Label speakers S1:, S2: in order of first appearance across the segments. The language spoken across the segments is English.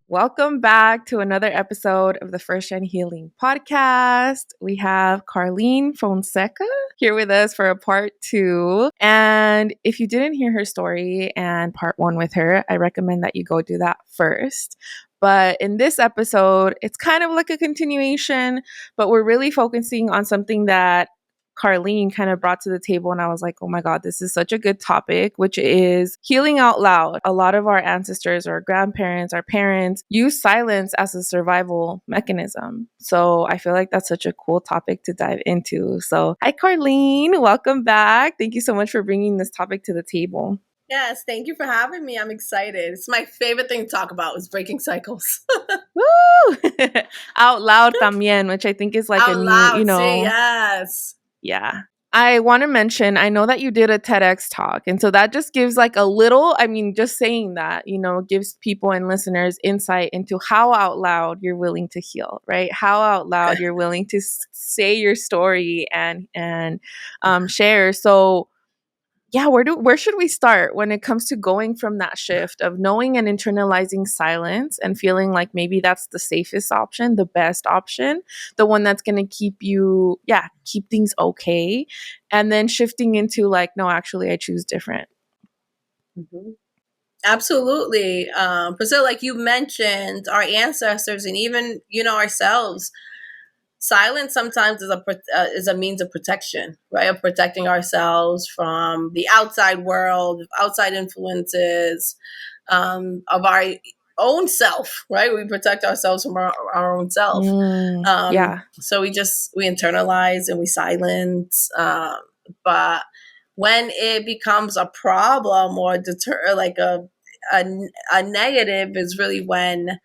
S1: Welcome back to another episode of the First Gen Healing Podcast. We have Carlene Fonseca here with us for a part 2. And if you didn't hear her story and part 1 with her, I recommend that you go do that first. But in this episode, it's kind of like a continuation, but we're really focusing on something that Carlene kind of brought to the table, and I was like, oh my God, this is such a good topic, which is healing out loud. A lot of our ancestors or grandparents, our parents use silence as a survival mechanism. So I feel like that's such a cool topic to dive into. So hi, Carlene. Welcome back. Thank you so much for bringing this topic to the table.
S2: Yes, thank you for having me. I'm excited. It's my favorite thing to talk about is breaking cycles.
S1: Woo! Out loud también, which I think is like
S2: Out
S1: a new,
S2: loud, see, yes.
S1: Yeah. I want to mention, I know that you did a TEDx talk. And so that just gives like a little, just saying that, gives people and listeners insight into how out loud you're willing to heal, right? How out loud you're willing to say your story and share. So yeah, where should we start when it comes to going from that shift of knowing and internalizing silence and feeling like maybe that's the safest option, the best option, the one that's going to keep things okay, and then shifting into like, no, actually, I choose different.
S2: Mm-hmm. Absolutely. Priscilla, like you mentioned, our ancestors and even, ourselves, silence sometimes is a means of protection, right? Of protecting ourselves from the outside world, outside influences, of our own self, right? We protect ourselves from our own self. So we internalize and we silence. But when it becomes a problem or like a negative is really when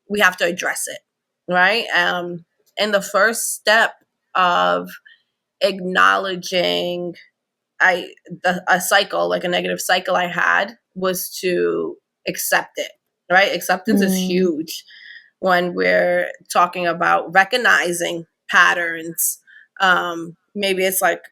S2: we have to address it, right? And the first step of acknowledging a cycle, like a negative cycle I had, was to accept it, right? Acceptance is huge when we're talking about recognizing patterns. Maybe it's like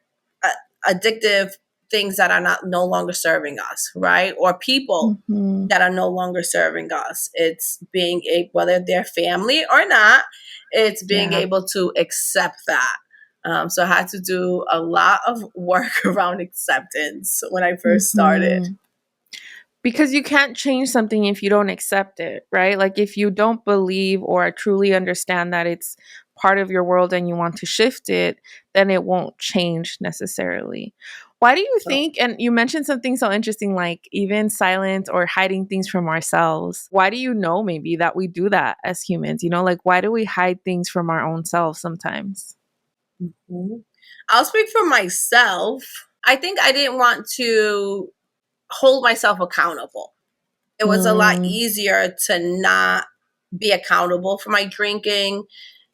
S2: addictive things that are no longer serving us, right? Or people that are no longer serving us. It's being whether they're family or not, it's being able to accept that. So I had to do a lot of work around acceptance when I first started.
S1: Because you can't change something if you don't accept it, right? Like if you don't believe or truly understand that it's part of your world and you want to shift it, then it won't change necessarily. Why do you think, and you mentioned something so interesting, like even silence or hiding things from ourselves. Why do you know maybe that we do that as humans? Like why do we hide things from our own selves sometimes?
S2: I'll speak for myself. I think I didn't want to hold myself accountable. It was a lot easier to not be accountable for my drinking,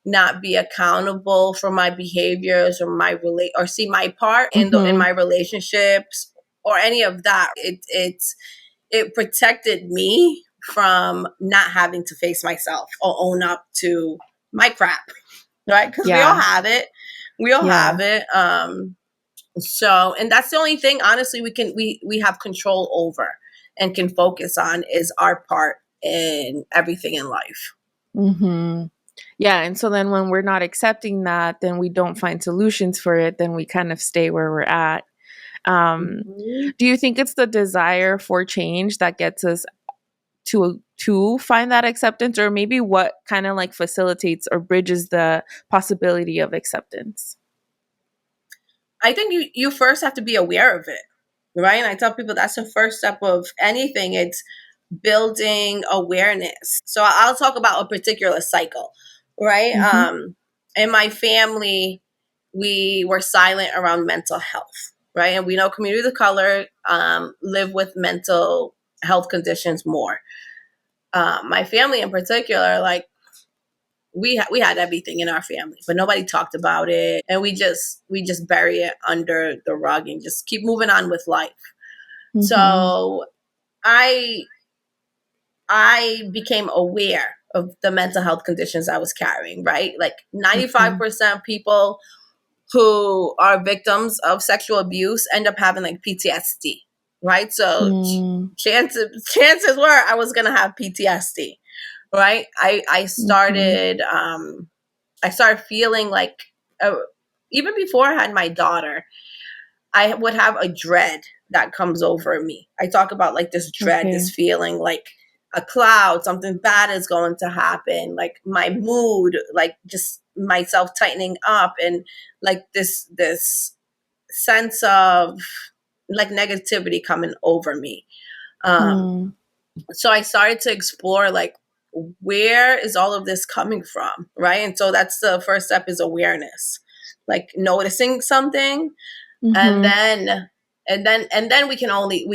S2: not be accountable for my behaviors or see my part in my relationships or any of that. It protected me from not having to face myself or own up to my crap, right? Because we all have it. We all have it. So, and that's the only thing, honestly, we have control over and can focus on is our part in everything in life.
S1: Yeah. And so then when we're not accepting that, then we don't find solutions for it. Then we kind of stay where we're at. Do you think it's the desire for change that gets us to find that acceptance, or maybe what kind of like facilitates or bridges the possibility of acceptance?
S2: I think you first have to be aware of it, right? And I tell people that's the first step of anything. It's building awareness. So I'll talk about a particular cycle, right? In my family, we were silent around mental health, right? And we know communities of color live with mental health conditions more. My family in particular, like we had everything in our family, but nobody talked about it, and we just bury it under the rug and just keep moving on with life. So I became aware of the mental health conditions I was carrying, right? Like 95% of people who are victims of sexual abuse end up having like PTSD, right? So chances were I was gonna have PTSD, right? I started feeling like, uh, even before I had my daughter, I would have a dread that comes over me. I talk about like this dread,
S1: Okay.
S2: this feeling like a cloud, something bad is going to happen, like my mood, like just myself tightening up, and like this sense of like negativity coming over me. Um,
S1: Mm.
S2: so I started to explore like, where is all of this coming from, right? And so that's the first step, is awareness, like noticing something, and
S1: Mm-hmm.
S2: then we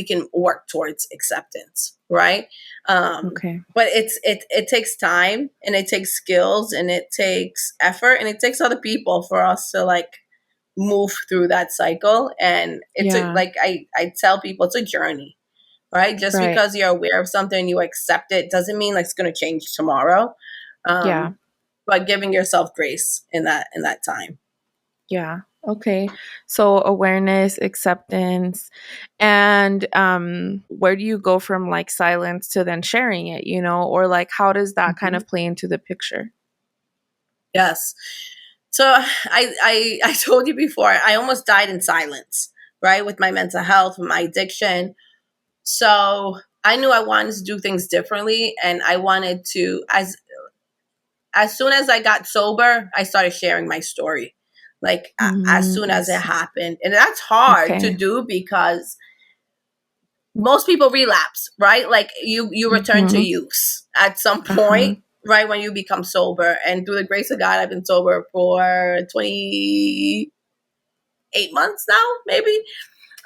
S2: can work towards acceptance, right?
S1: Okay.
S2: But it takes time, and it takes skills, and it takes effort, and it takes other people for us to like move through that cycle. And
S1: Yeah.
S2: like I tell people, it's a journey, right? Just
S1: Right.
S2: because you're aware of something, you accept it, doesn't mean like it's going to change tomorrow.
S1: Yeah.
S2: But giving yourself grace in that time.
S1: Yeah. Okay. So awareness, acceptance, and where do you go from like silence to then sharing it, or like how does that kind
S2: Mhm.
S1: of play into the picture?
S2: Yes. So I told you before, I almost died in silence, right? With my mental health, with my addiction. So I knew I wanted to do things differently, and I wanted to, as soon as I got sober, I started sharing my story, like as soon as it
S1: Yes.
S2: happened. And that's hard to
S1: Okay.
S2: do because most people relapse, right? Like you return to
S1: Mm-hmm.
S2: use at some
S1: Uh-huh.
S2: point, right, when you become sober. And through the grace of God, I've been sober for 28 months now, maybe.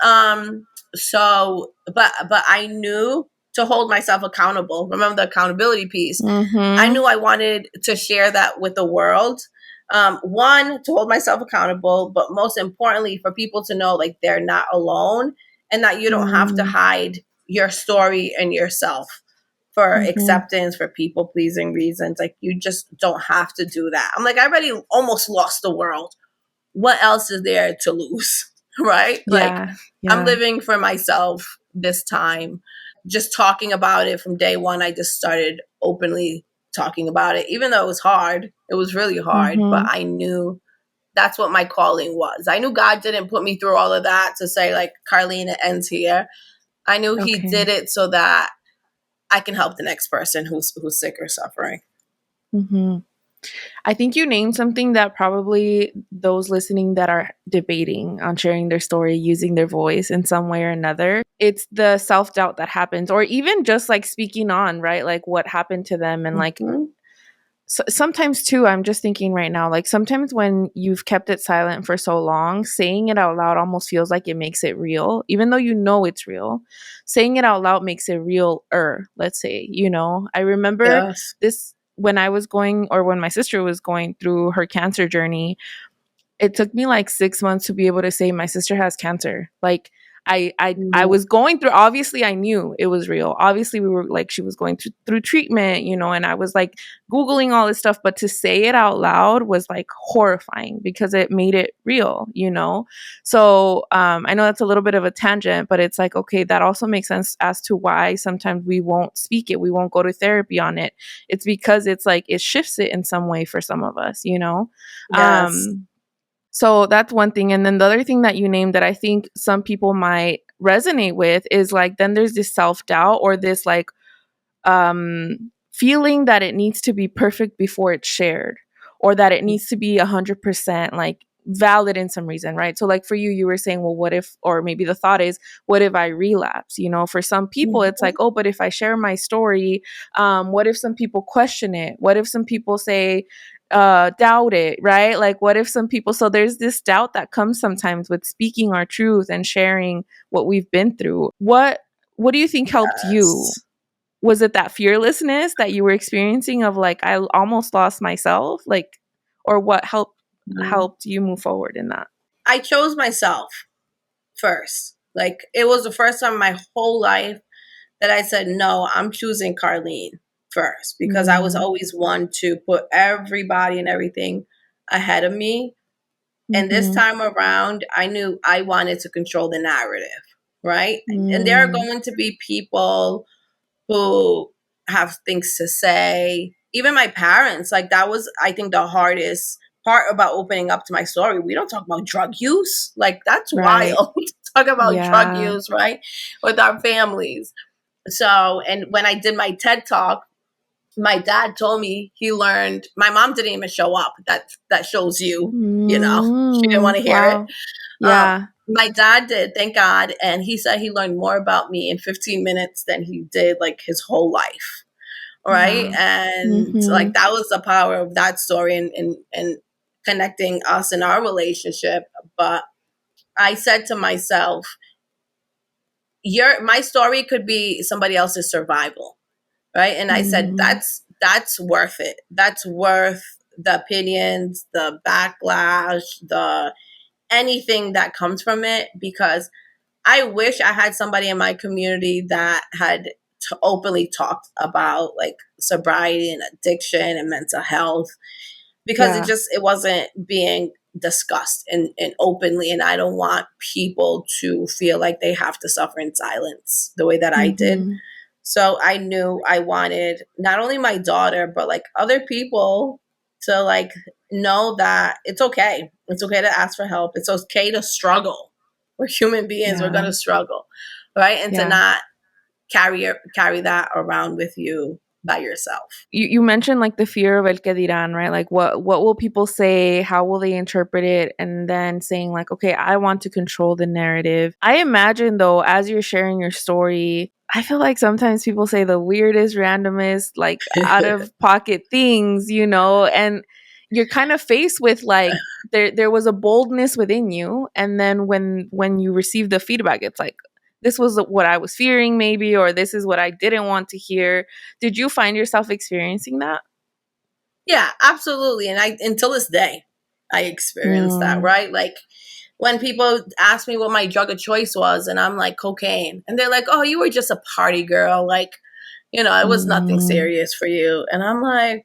S2: But I knew to hold myself accountable. Remember the accountability piece. I
S1: Mm-hmm.
S2: knew I wanted to share that with the world. One, to hold myself accountable, but most importantly, for people to know like they're not alone, and that you don't have to
S1: Mm-hmm.
S2: hide your story and yourself for
S1: Mm-hmm.
S2: acceptance, for people pleasing reasons. Like you just don't have to do that. I'm like, I already almost lost the world. What else is there to lose? Right? Like
S1: Yeah.
S2: I'm
S1: Yeah.
S2: living for myself this time. Just talking about it from day one, I just started openly talking about it, even though it was hard. It was really hard, but
S1: Mm-hmm.
S2: I knew that's what my calling was. I knew God didn't put me through all of that to say, like, Carlene, it ends here. I knew He
S1: Okay.
S2: did it so that I can help the next person who's sick or suffering.
S1: Mm-hmm. I think you named something that probably those listening that are debating on sharing their story, using their voice in some way or another, it's the self doubt that happens, or even just like speaking on, right? Like what happened to them. And like
S2: Mm-hmm.
S1: sometimes too, I'm just thinking right now, like sometimes when you've kept it silent for so long, saying it out loud almost feels like it makes it real, even though you know it's real. Saying it out loud makes it real, let's say, I remember
S2: Yes.
S1: this when I was going, or when my sister was going through her cancer journey. It took me like 6 months to be able to say my sister has cancer. Like I
S2: Mm-hmm.
S1: was going through, obviously I knew it was real. Obviously we were like, she was going through treatment, and I was like Googling all this stuff, but to say it out loud was like horrifying because it made it real. So I know that's a little bit of a tangent, but it's like, okay, that also makes sense as to why sometimes we won't speak it. We won't go to therapy on it. It's because it's like it shifts it in some way for some of us.
S2: Yes.
S1: So that's one thing. And then the other thing that you named that I think some people might resonate with is like, then there's this self doubt or this like feeling that it needs to be perfect before it's shared, or that it needs to be 100% like valid in some reason, right? So like for you, you were saying, well, what if, or maybe the thought is, what if I relapse? For some people it's like,
S2: Mm-hmm.
S1: oh, but if I share my story, what if some people question it? What if some people say doubt it, right? Like what if some people, so there's this doubt that comes sometimes with speaking our truth and sharing what we've been through. What do you think helped you?
S2: Yes.
S1: Was it that fearlessness that you were experiencing of like I almost lost myself, like, or what
S2: Mhm.
S1: helped you move forward in that?
S2: I chose myself first. Like it was the first time in my whole life that I said, no, I'm choosing Carlene first, because I was
S1: Mm.
S2: always one to put everybody and everything ahead of me. And this
S1: Mhm.
S2: time around, I knew I wanted to control the narrative, right? And there are going to be people who have things to say. Even my parents, like that was, I think, the hardest part about opening up to my story. We don't talk about drug use. Like that's
S1: Right.
S2: wild. We talk about drug
S1: Yeah.
S2: use, right? With our families. So, and when I did my TED talk, my dad told me he learned, my mom didn't even show up. That shows you, she didn't want to hear it.
S1: Wow. Yeah.
S2: My dad did, thank God. And he said he learned more about me in 15 minutes than he did like his whole life. Right.
S1: Wow.
S2: And like that was the power of that story and connecting us in our relationship. But I said to myself, my story could be somebody else's survival. Right. And I said, that's worth it. That's worth the opinions, the backlash, the anything that comes from it, because I wish I had somebody in my community that had openly talked about like sobriety and addiction and mental health, because
S1: Yeah.
S2: it wasn't being discussed and openly. And I don't want people to feel like they have to suffer in silence the way that I did. So I knew I wanted not only my daughter, but like other people to like know that it's okay. It's okay to ask for help. It's okay to struggle. We're human beings. We're
S1: Yeah.
S2: going to struggle. Right. And to
S1: Yeah.
S2: not carry that around with you by yourself.
S1: You mentioned like the fear of el que dirán, right? Like what will people say? How will they interpret it? And then saying like, okay, I want to control the narrative. I imagine though, as you're sharing your story, I feel like sometimes people say the weirdest, randomest, like out of pocket things, and you're kind of faced with like there was a boldness within you, and then when you receive the feedback, it's like, this was what I was fearing maybe, or this is what I didn't want to hear. Did you find yourself experiencing that?
S2: Yeah, absolutely. And until this day, I experienced that, right? Like when people ask me what my drug of choice was, and I'm like, cocaine. And they're like, oh, you were just a party girl. Like, it was nothing serious for you. And I'm like,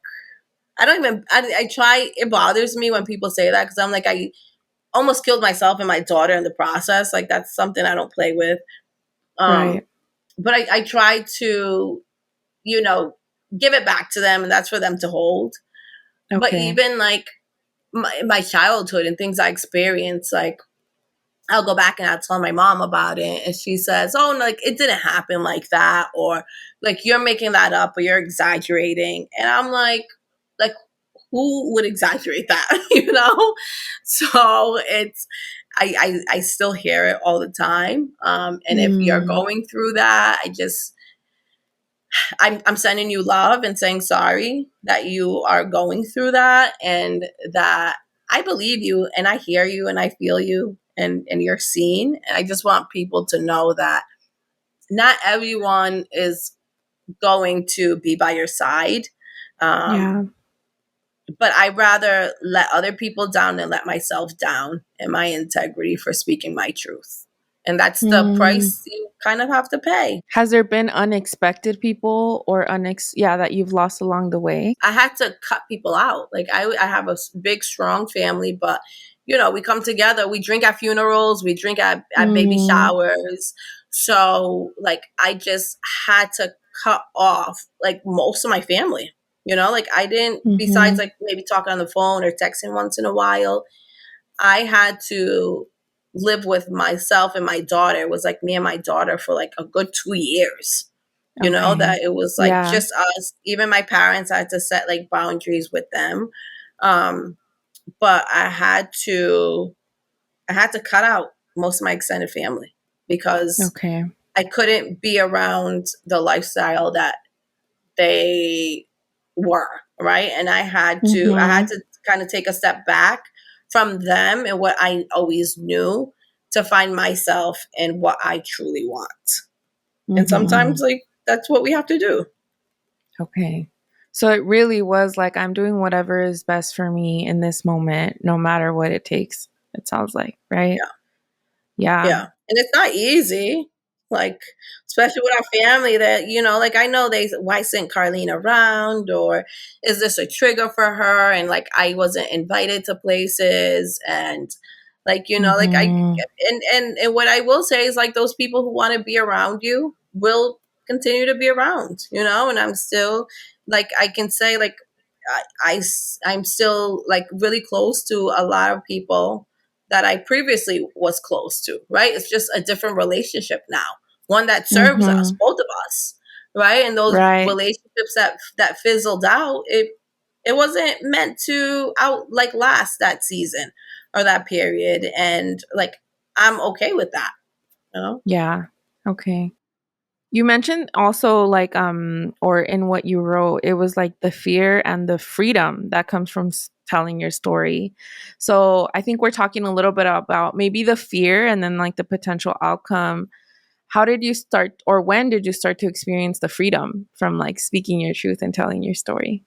S2: I try, it bothers me when people say that, because I'm like, I almost killed myself and my daughter in the process. Like that's something I don't play with.
S1: Right.
S2: But I try to, give it back to them, and that's for them to hold. But
S1: Okay.
S2: even like my childhood and things I experienced, like I'll go back and I'll tell my mom about it, and she says, oh, like it didn't happen like that, or like you're making that up, or you're exaggerating. And I'm like who would exaggerate that? So it's I still hear it all the time. And if you're going through that, I'm sending you love and saying sorry that you are going through that, and that I believe you and I hear you and I feel you, and you're seen. And I just want people to know that not everyone is going to be by your side.
S1: Yeah.
S2: But I'd rather let other people down than let myself down in my integrity for speaking my truth. And that's the price you kind of have to pay.
S1: Has there been unexpected people or that you've lost along the way?
S2: I had to cut people out. Like I have a big, strong family, but we come together, we drink at funerals, we drink at baby showers. So like I just had to cut off like most of my family. Like I didn't, besides like maybe talking on the phone or texting once in a while, I had to live with myself and my daughter. It was like me and my daughter for like a good 2 years.
S1: Okay.
S2: That it was like just us. Even my parents, I had to set like boundaries with them. But I had to cut out most of my extended family, because
S1: Okay.
S2: I couldn't be around the lifestyle that they were, right? And I had to kind of take a step back from them and what I always knew, to find myself and what I truly want. And sometimes like that's what we have to do.
S1: Okay. So it really was like, I'm doing whatever is best for me in this moment, no matter what it takes. It sounds like, right? Yeah.
S2: Yeah. And it's not easy. Like, especially with our family that, like I know why sent Carlene around, or is this a trigger for her? And like I wasn't invited to places, and Like, like
S1: Mm-hmm.
S2: and what I will say is, like, those people who want to be around you will continue to be around, and I'm still, like, I can say, like, I'm still, like, really close to a lot of people that I previously was close to, right? It's just a different relationship now, one that serves us,
S1: Mm-hmm.
S2: both of us, right? And those
S1: Right.
S2: relationships that fizzled out, it wasn't meant to like last that season or that period, and, like, I'm okay with that, you know.
S1: Yeah. Okay. You mentioned also like or in what you wrote, it was like the fear and the freedom that comes from telling your story. So I think we're talking a little bit about maybe the fear and then like the potential outcome. How did you start, or when did you start to experience the freedom from like speaking your truth and telling your story?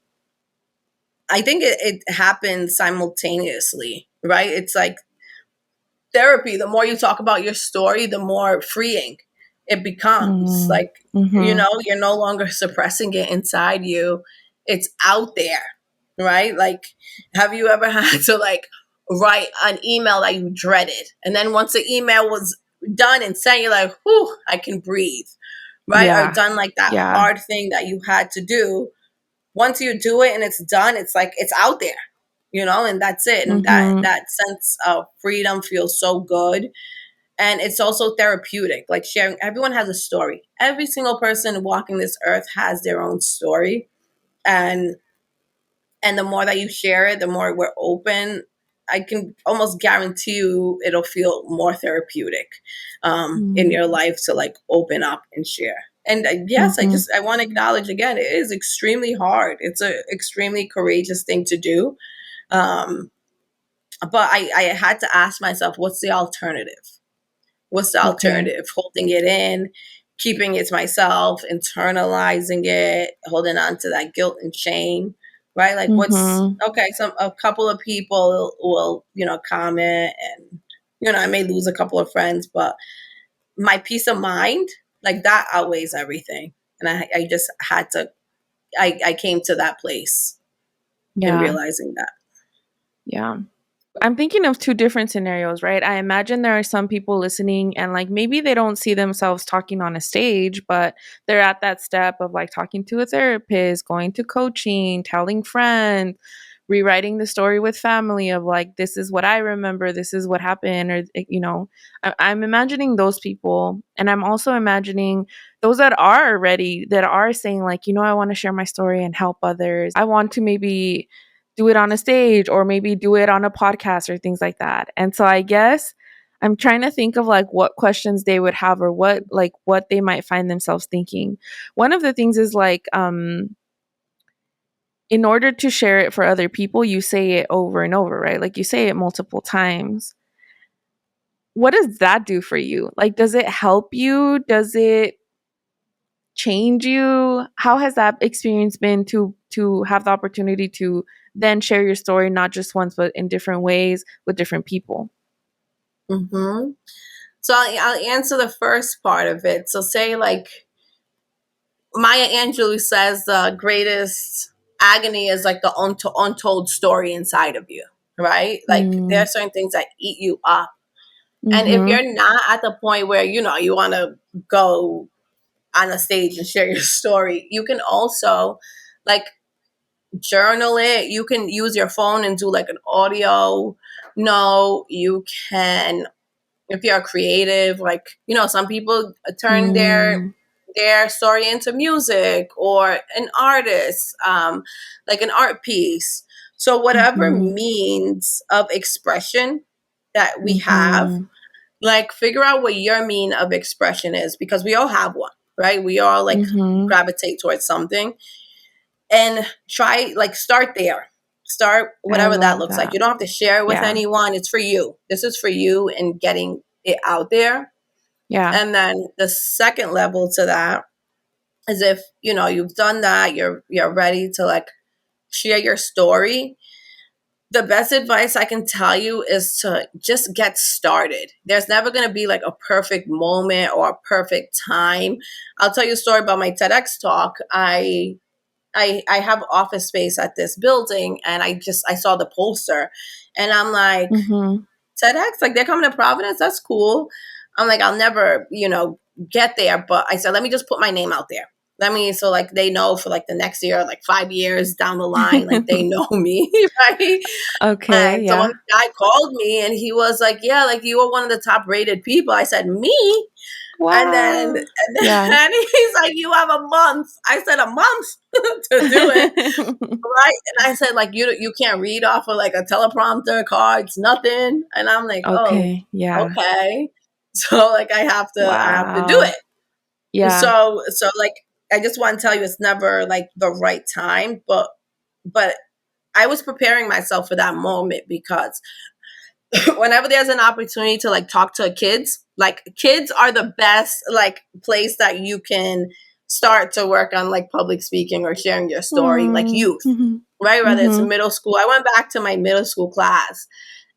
S2: I think it happens simultaneously, right? It's like therapy. The more you talk about your story, the more freeing it becomes.
S1: Mm-hmm.
S2: Like,
S1: Mm-hmm.
S2: you're no longer suppressing it inside you, it's out there, right? Like, have you ever had to, like, write an email that you dreaded, and then once the email was done and sent, you're like, whew, I can breathe, right? Or
S1: Yeah.
S2: done, like, that
S1: Yeah.
S2: hard thing that you had to do. Once you do it and it's done, it's like it's out there, and that's it. And
S1: Mm-hmm.
S2: that sense of freedom feels so good. And it's also therapeutic, like sharing. Everyone has a story. Every single person walking this earth has their own story. And and the more that you share it, the more we're open. I can almost guarantee you it'll feel more therapeutic in your life to, like, open up and share. And yes,
S1: Mm-hmm.
S2: I want to acknowledge again, it is extremely hard. It's a extremely courageous thing to do. Um, but I had to ask myself, what's the alternative? What's the
S1: Okay.
S2: alternative? Holding it in, keeping it to myself, internalizing it, holding on to that guilt and shame, right? Like, what's
S1: Mm-hmm.
S2: okay? A couple of people will, comment, and, I may lose a couple of friends, but my peace of mind, like, that outweighs everything. And I just had to, I came to that place in
S1: Yeah.
S2: realizing that.
S1: Yeah. I'm thinking of two different scenarios, right? I imagine there are some people listening and like maybe they don't see themselves talking on a stage, but they're at that step of like talking to a therapist, going to coaching, telling friends, rewriting the story with family of like, this is what I remember, this is what happened, or, I'm imagining those people. And I'm also imagining those that are ready, that are saying, like, I want to share my story and help others. I want to maybe do it on a stage or maybe do it on a podcast or things like that. And so I guess I'm trying to think of like what questions they would have or what they might find themselves thinking. One of the things is like in order to share it for other people, you say it over and over, right? Like you say it multiple times. What does that do for you? Like does it help you? Does it change you? How has that experience been to have the opportunity to then share your story not just once but in different ways with different people?
S2: Mm-hmm. So I'll answer the first part of it. So, say, like, Maya Angelou says the greatest agony is, like, the untold story inside of you, right? Like, there
S1: Mm,
S2: are certain things that eat you up. And if
S1: mhm.
S2: you're not at the point where, you want to go on a stage and share your story, you can also, like, journal it. You can use your phone and do, like, an audio note. You can, if you're creative, like, some people turn
S1: Mm,
S2: their story into music or an artist, like an art piece. So whatever
S1: mhm.
S2: means of expression that we have,
S1: Mhm.
S2: like, figure out what your mean of expression is, because we all have one, right? We all, like,
S1: Mhm.
S2: gravitate towards something, and try, like, start there. Start
S1: I
S2: whatever that
S1: love
S2: looks like.
S1: that.
S2: You don't have to share it with
S1: Yeah.
S2: anyone. It's for you. This is for you and getting it out there.
S1: Yeah.
S2: And then the second level to that is, if you've done that, you're ready to, like, share your story. The best advice I can tell you is to just get started. There's never going to be, like, a perfect moment or a perfect time. I'll tell you a story about my TEDx talk. I have office space at this building, and I saw the poster, and I'm like,
S1: Mhm.
S2: TEDx, like they're coming to Providence. That's cool. I'm like, I'll never, get there. But I said, let me just put my name out there. So like they know for like the next year, like 5 years down the line, like they know me, right?
S1: Okay,
S2: And so
S1: yeah.
S2: one guy called me and he was like, yeah, like you were one of the top rated people. I said, me? And then,
S1: Wow.
S2: and
S1: Yeah.
S2: then he's like, you have a month. I said, a month to do it. Right. And I said, like, you can't read off of like a teleprompter, cards, nothing. And I'm like, oh,
S1: Okay, yeah.
S2: okay. So like I have to do
S1: Wow.
S2: it.
S1: Yeah.
S2: So like I just want to tell you it's never like the right time, but I was preparing myself for that moment because whenever there's an opportunity to like talk to kids, like kids are the best like place that you can start to work on like public speaking or sharing your story, like
S1: Mm,
S2: youth,
S1: mhm.
S2: right? Whether it's
S1: Mhm.
S2: middle school. I went back to my middle school class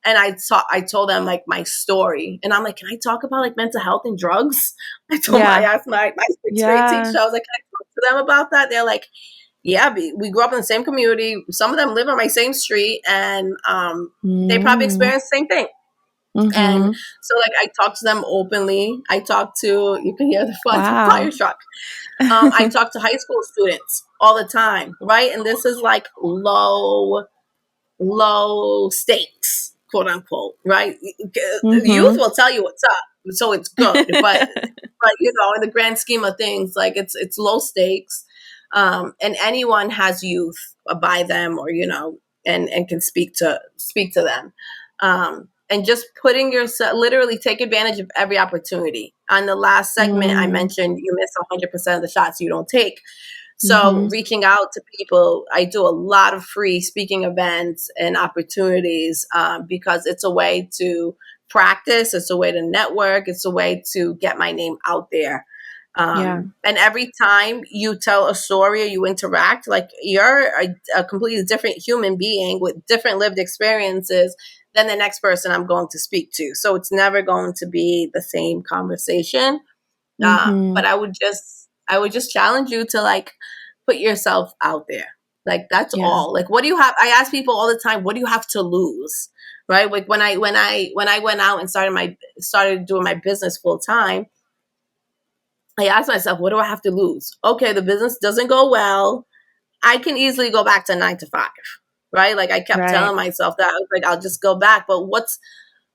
S2: and I told them like my story. And I'm like, can I talk about like mental health and drugs? I
S1: Yeah.
S2: asked my sixth grade
S1: Yeah.
S2: teacher, I was like, can I talk to them about that? They're like, yeah, we grew up in the same community. Some of them live on my same street and they probably
S1: Mm.
S2: experienced the same thing. And
S1: Mhm.
S2: so like I talk to them openly. I talk to, you can hear the fire
S1: Wow.
S2: truck. I talk to high school students all the time, right? And this is like low stakes, quote unquote, right? Youth
S1: Mhm.
S2: will tell you what's up, so it's good. But in the grand scheme of things, like it's low stakes, and anyone has youth by them, or and can speak to them, and just putting yourself, literally take advantage of every opportunity. On the last segment, I
S1: Mm.
S2: mentioned you miss 100% of the shots you don't take. So
S1: Mhm.
S2: reaching out to people, I do a lot of free speaking events and opportunities because it's a way to practice, it's a way to network, it's a way to get my name out there.
S1: Yeah.
S2: And every time you tell a story or you interact, like you're a completely different human being with different lived experiences than the next person I'm going to speak to. So it's never going to be the same conversation. But
S1: Mhm.
S2: I would just challenge you to like put yourself out there. Like that's
S1: Yeah.
S2: all. Like what do you have? I ask people all the time, what do you have to lose? Right? Like when I went out and started doing my business full time, I asked myself, what do I have to lose? Okay, the business doesn't go well. I can easily go back to 9 to 5. Right? Like I kept
S1: Right.
S2: telling myself that. I was like, I'll just go back. But what's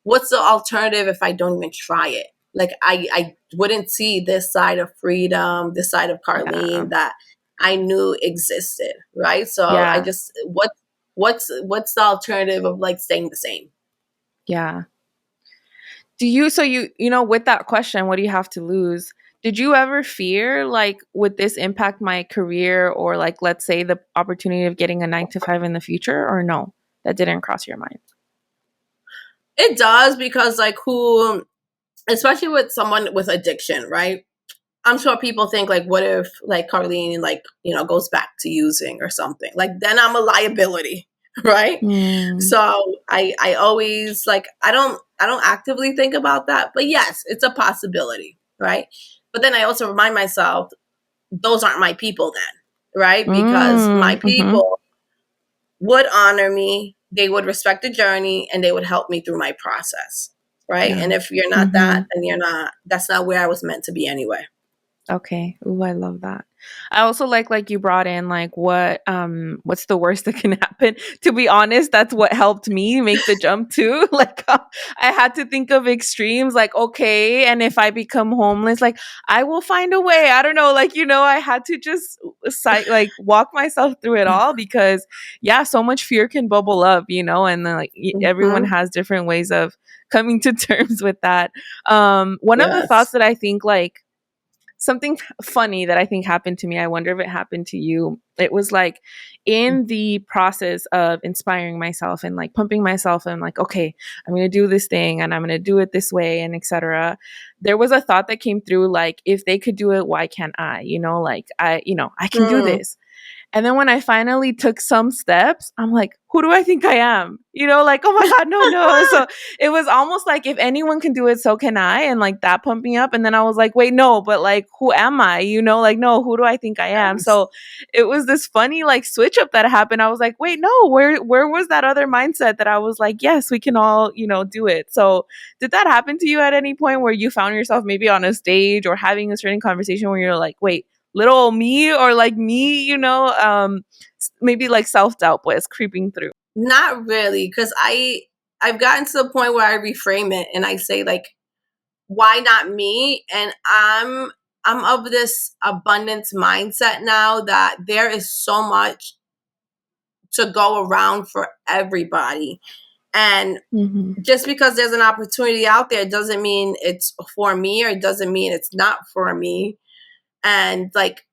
S2: the alternative if I don't even try it? Like I wouldn't see this side of freedom, this side of
S1: Yeah.
S2: Carlene that I knew existed, right? So I
S1: Yeah.
S2: just what's the alternative of like staying the same?
S1: Yeah. With that question, what do you have to lose? Did you ever fear like would this impact my career or like let's say the opportunity of getting a 9 to 5 in the future or no? That didn't cross your mind.
S2: It does because like who, especially with someone with addiction, right? I'm sure people think like, what if like Carlene like goes back to using or something? Like then I'm a liability, right?
S1: Mm.
S2: So I always like I don't actively think about that, but yes, it's a possibility, right? But then I also remind myself those aren't my people then, right? Because my
S1: Mm. Mhm.
S2: people would honor me, they would respect the journey, and they would help me through my process, right?
S1: Yeah.
S2: And if you're not that,
S1: Mhm.
S2: then you're not. That's not where I was meant to be anyway.
S1: Okay. Ooh, I love that. I also like you brought in like what's the worst that can happen? To be honest, that's what helped me make the jump too. Like I had to think of extremes like okay, and if I become homeless, like I will find a way. I don't know, like I had to just walk myself through it all because yeah, so much fear can bubble up, and then like everyone
S2: Mm-hmm.
S1: has different ways of coming to terms with that. One of the thoughts
S2: Yes.
S1: that I think like something funny that I think happened to me. I wonder if it happened to you. It was like in the process of inspiring myself and like pumping myself and like, okay, I'm going to do this thing and I'm going to do it this way and etc. There was a thought that came through like, if they could do it, why can't I? Like I can do
S2: Mm.
S1: this. And then when I finally took some steps, I'm like, who do I think I am? You know, like, oh my God, no, no. So it was almost like if anyone can do it, so can I. And like that pumped me up. And then I was like, wait, no, but like, who am I? You know, like, no, who do I think I am?
S2: Yes.
S1: So it was this funny like switch up that happened. I was like, wait, no, where was that other mindset that I was like, yes, we can all, you know, do it. So did that happen to you at any point where you found yourself maybe on a stage or having a certain conversation where you're like, wait, little me or like me, you know, maybe like self-doubt was creeping through?
S2: Not really, because I've gotten to the point where I reframe it and I say like, why not me? And I'm of this abundance mindset now that there is so much to go around for everybody. And just because there's an opportunity out there doesn't mean it's for me, or it doesn't mean it's not for me. And like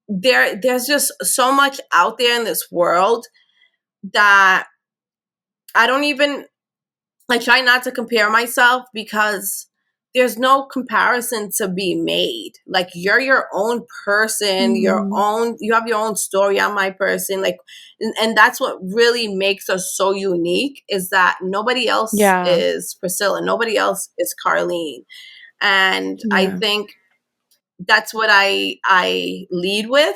S2: there's just so much out there in this world that I try not to compare myself, because there's no comparison to be made. Like, you're your own person, you have your own story. I'm my person. Like, and that's what really makes us so unique, is that nobody else
S1: Yeah.
S2: is Priscilla. Nobody else is Carlene. And I
S1: Yeah.
S2: think that's what I lead with,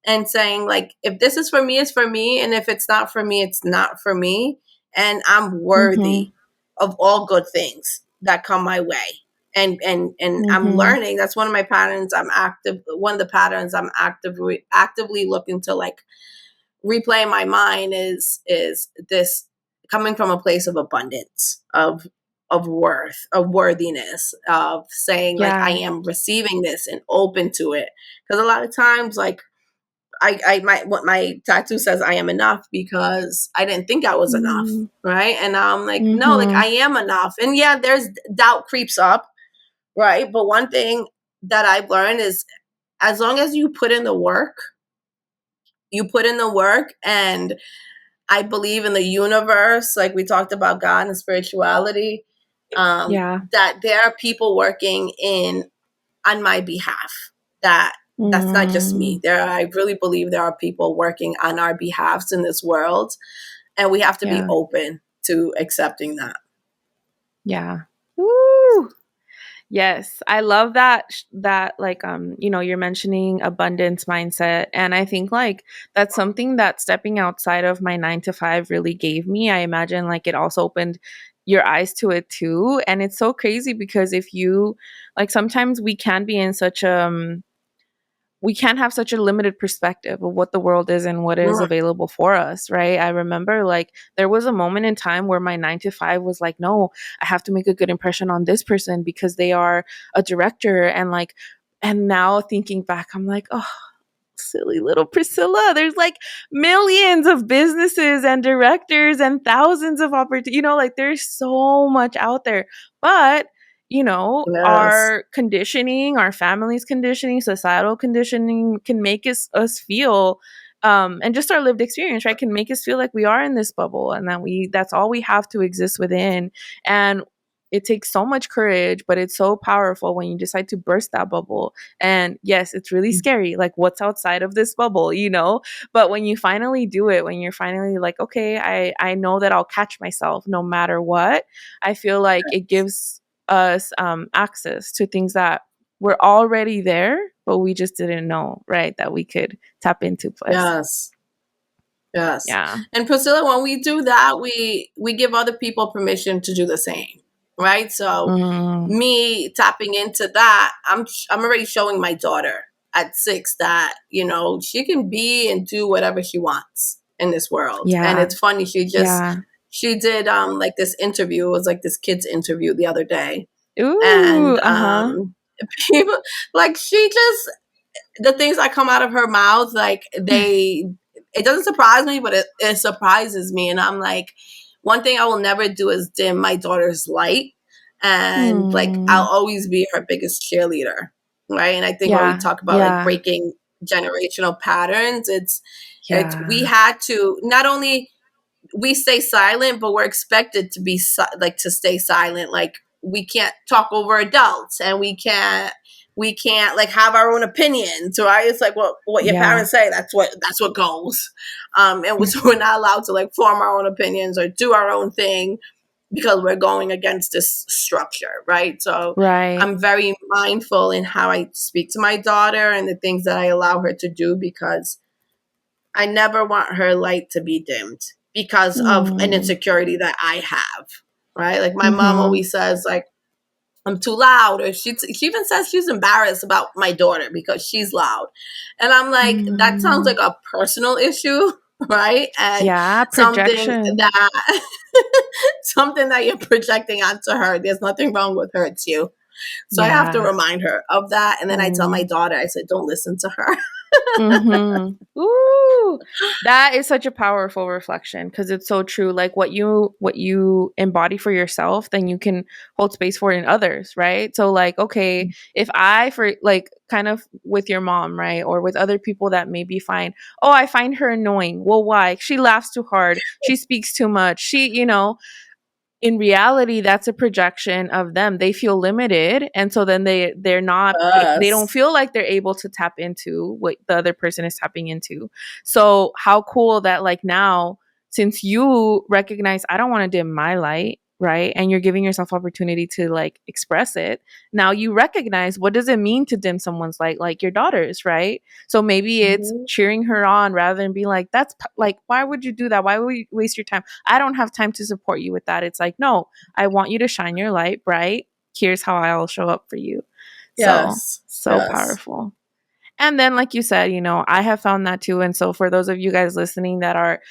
S2: and saying like, if this is for me, it's for me, and if it's not for me, it's not for me, and I'm worthy of all good things that come my way. And I'm learning. That's one of my patterns. One of the patterns I'm actively looking to like replay in my mind is this coming from a place of abundance, of worth, of worthiness, of saying like, I
S1: Yeah.
S2: am receiving this and open to it. Because a lot of times, like, what my tattoo says, I am enough, because I didn't think I was enough, right? And I'm like, no, like, I am enough. And yeah, there's doubt creeps up, right? But one thing that I've learned is, as long as you put in the work, and I believe in the universe, like we talked about God and spirituality,
S1: Yeah.
S2: that there are people working on my behalf. That's not just me. I really believe there are people working on our behalves in this world, and we have to be
S1: Yeah.
S2: open to accepting that.
S1: Yeah. Woo! Yes, I love that that like you know, you're mentioning abundance mindset, and I think like that's something that stepping outside of my 9 to 5 really gave me. I imagine like it also opened your eyes to it too, and it's so crazy because if you like sometimes we can be in such we can't have such a limited perspective of what the world is and what is
S2: Right.
S1: available for us, right? I remember like there was a moment in time where my 9 to 5 was like, no, I have to make a good impression on this person because they are a director. And like, and now thinking back, I'm like, oh, silly little Priscilla. There's like millions of businesses and directors and thousands of opportunities. You know, like there's so much out there. But, you know,
S2: Yes.
S1: our conditioning, our family's conditioning, societal conditioning can make us feel and just our lived experience, right, can make us feel like we are in this bubble and that that's all we have to exist within. And it takes so much courage, but it's so powerful when you decide to burst that bubble. And yes, it's really scary. Like, what's outside of this bubble, you know? But when you finally do it, when you're finally like, okay, I know that I'll catch myself no matter what, I feel like it gives us access to things that were already there, but we just didn't know, right? That we could tap into. Plus,
S2: Yes. Yes.
S1: yeah.
S2: And Priscilla, when we do that, we give other people permission to do the same, right? So
S1: Mm,
S2: me tapping into that, I'm already showing my daughter at 6 that, she can be and do whatever she wants in this world. And
S1: yeah.
S2: it's funny,
S1: Yeah.
S2: she did like this interview. It was like this kids interview the other day.
S1: Ooh.
S2: And
S1: Uh huh.
S2: people, like, she just, the things that come out of her mouth, like, it doesn't surprise me, but it surprises me. And I'm like, one thing I will never do is dim my daughter's light. And like, I'll
S1: Mm,
S2: always be her biggest cheerleader. Right. And I think when we
S1: yeah.
S2: talk about like
S1: Yeah.
S2: breaking generational patterns, we
S1: Yeah.
S2: had to, not only we stay silent, but we're expected to be like to stay silent. Like, we can't talk over adults, and we can't we can't like have our own opinions, right? It's like, well, what your parents say, that's what goes. And so we're not allowed to like form our own opinions or do our own thing because we're going against this structure, right? So I'm very mindful in how I speak to my daughter and the things that I allow her to do, because I never want her light to be dimmed because of an insecurity that I have, right? Like my mom always says, like, I'm too loud, or she even says she's embarrassed about my daughter because she's loud. And I'm like, that sounds like a personal issue, right? And something
S1: projection.
S2: that something that you're projecting onto her. There's nothing wrong with her, it's you. So I have to remind her of that. And then I tell my daughter, I said, don't listen to her.
S1: Ooh, that is such a powerful reflection, because it's so true. Like what you embody for yourself, then you can hold space for it in others, right? So like, okay, if I, for like kind of with your mom, right, or with other people that maybe find, oh, I find her annoying. Well, why? She laughs too hard. She speaks too much. She, in reality, that's a projection of them. They feel limited, and so then they're not, they don't feel like they're able to tap into what the other person is tapping into. So how cool that, like, now, since you recognize, I don't want to dim my light, right, and you're giving yourself opportunity to like express it, now you recognize, what does it mean to dim someone's light, like your daughter's, right? So maybe it's cheering her on rather than being like, like, why would you do that? Why would you waste your time? I don't have time to support you with that. It's like, no, I want you to shine your light bright. Here's how I'll show up for you. So powerful. And then, like you said, I have found that too. And so for those of you guys listening that are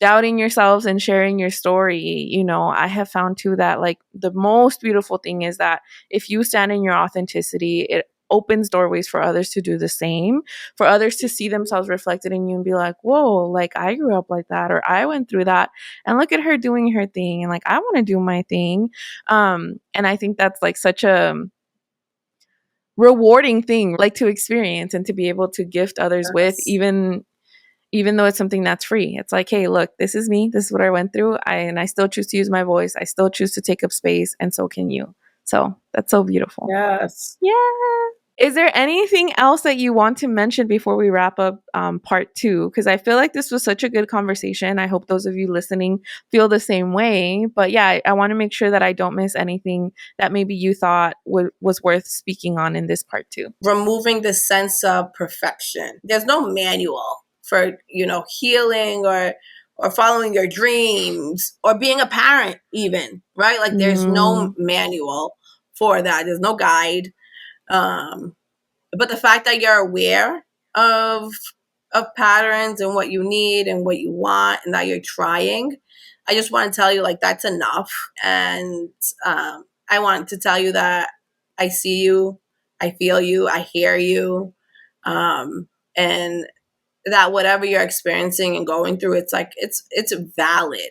S1: doubting yourselves and sharing your story, I have found too that like the most beautiful thing is that if you stand in your authenticity, it opens doorways for others to do the same, for others to see themselves reflected in you and be like, whoa, like I grew up like that, or I went through that, and look at her doing her thing, and like I want to do my thing. And I think that's like such a rewarding thing, like to experience and to be able to gift others with, even though it's something that's free. It's like, hey, look, this is me. This is what I went through. And I still choose to use my voice. I still choose to take up space. And so can you. So that's so beautiful.
S2: Yes.
S1: Yeah. Is there anything else that you want to mention before we wrap up part 2? Because I feel like this was such a good conversation. I hope those of you listening feel the same way. But yeah, I want to make sure that I don't miss anything that maybe you thought was worth speaking on in this part 2.
S2: Removing the sense of perfection. There's no manual for, healing or following your dreams or being a parent even, right? Like there's no manual for that. There's no guide. But the fact that you're aware of patterns and what you need and what you want and that you're trying, I just want to tell you, like, that's enough. And I want to tell you that I see you, I feel you, I hear you, and that whatever you're experiencing and going through, it's like it's valid.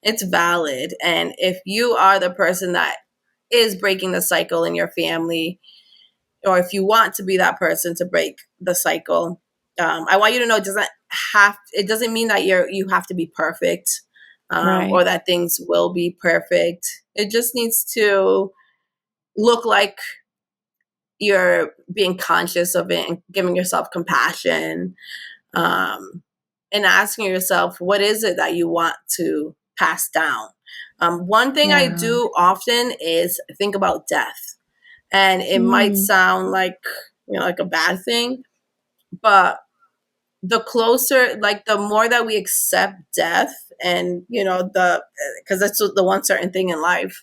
S2: It's valid. And if you are the person that is breaking the cycle in your family, or if you want to be that person to break the cycle, I want you to know it doesn't mean that you have to be perfect, or that things will be perfect. It just needs to look like you're being conscious of it and giving yourself compassion, and asking yourself, what is it that you want to pass down? One thing I do often is think about death. And it might sound like, like a bad thing, but the closer, like the more that we accept death and, because that's the one certain thing in life,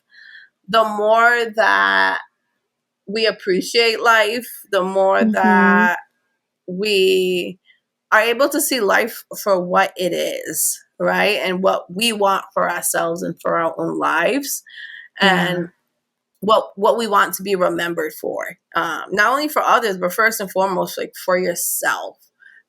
S2: the more that we appreciate life, the more that we are able to see life for what it is, right? And what we want for ourselves and for our own lives. And what we want to be remembered for, not only for others, but first and foremost, like for yourself,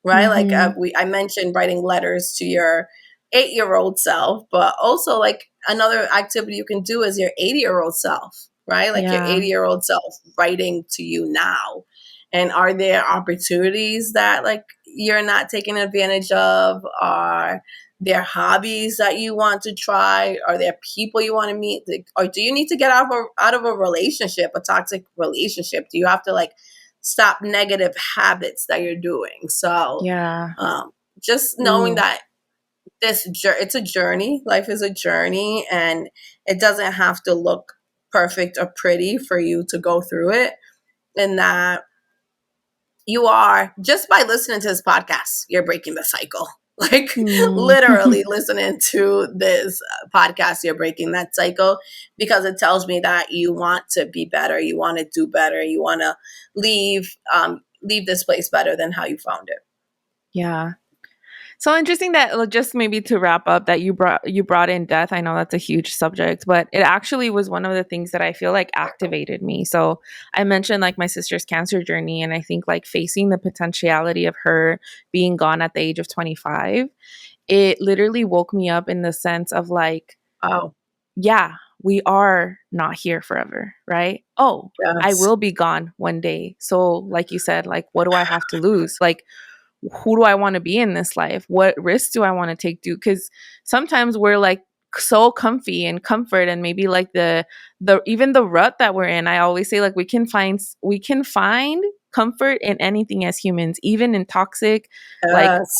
S2: right? Like I mentioned writing letters to your 8-year-old self, but also like another activity you can do is your 80-year-old self, right? Like your 80-year-old self writing to you now. And are there opportunities that like you're not taking advantage of? Are there hobbies that you want to try? Are there people you want to meet? Or do you need to get out of a relationship, a toxic relationship? Do you have to like stop negative habits that you're doing. So
S1: Yeah.
S2: just knowing that it's a journey. Life is a journey, and it doesn't have to look perfect or pretty for you to go through it. And that you are, just by listening to this podcast, you're breaking the cycle. Like literally listening to this podcast, you're breaking that cycle, because it tells me that you want to be better, you want to do better, you want to leave this place better than how you found it.
S1: Yeah. So interesting that, just maybe to wrap up, that you brought in death. I know that's a huge subject, but it actually was one of the things that I feel like activated me. So I mentioned like my sister's cancer journey, and I think like facing the potentiality of her being gone at the age of 25, it literally woke me up in the sense of like,
S2: Oh,
S1: yeah, we are not here forever, right? Oh, I
S2: yes.
S1: will be gone one day. So like you said, like, what do I have to lose? Like, who do I want to be in this life? What risks do I want to take? Because sometimes we're like so comfy and comfort, and maybe like the even the rut that we're in. I always say like we can find comfort in anything as humans, even in toxic, like
S2: Yes.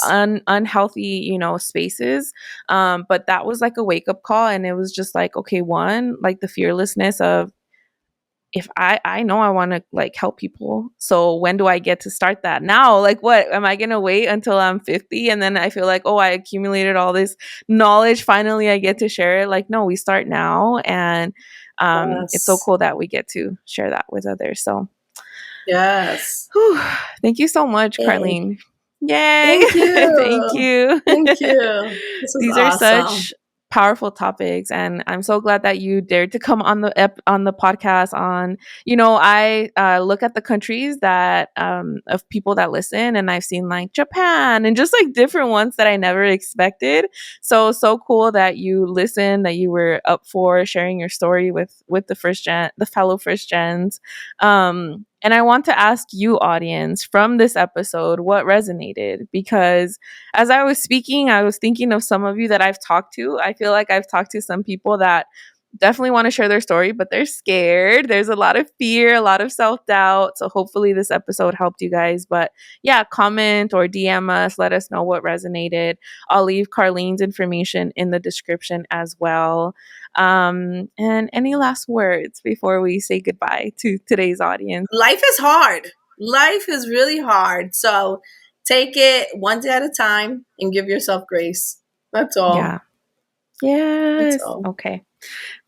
S1: unhealthy, spaces. But that was like a wake up call, and it was just like, okay, one, like the fearlessness of, if I know I want to like help people, so when do I get to start that now? Like, what am I gonna wait until I'm 50 and then I feel like, oh, I accumulated all this knowledge, finally I get to share it? Like, no, we start now. And it's so
S2: Yes.
S1: cool that we get to share that with others. So
S2: Yes.
S1: whew, thank you so much,
S2: Yay.
S1: Carlene. Yay.
S2: Thank
S1: Thank
S2: you.
S1: you.
S2: Thank you. This was
S1: These are
S2: awesome.
S1: such powerful topics, and I'm so glad that you dared to come on the podcast. On, I look at the countries that of people that listen, and I've seen like Japan and just like different ones that I never expected. So cool that you listened, that you were up for sharing your story with the fellow first gens. And I want to ask you, audience, from this episode, what resonated? Because as I was speaking, I was thinking of some of you that I've talked to. I feel like I've talked to some people that definitely want to share their story, but they're scared. There's a lot of fear, a lot of self-doubt. So hopefully this episode helped you guys. But yeah, comment or DM us. Let us know what resonated. I'll leave Carlene's information in the description as well. And any last words before we say goodbye to today's audience?
S2: Life is hard. Life is really hard. So take it one day at a time and give yourself grace. That's all.
S1: Yeah. Yes.
S2: That's all.
S1: Okay.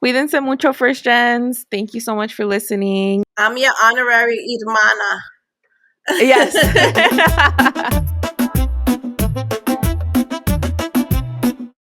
S1: Cuídense mucho, first gens. Thank you so much for listening.
S2: I'm your honorary hermana.
S1: Yes.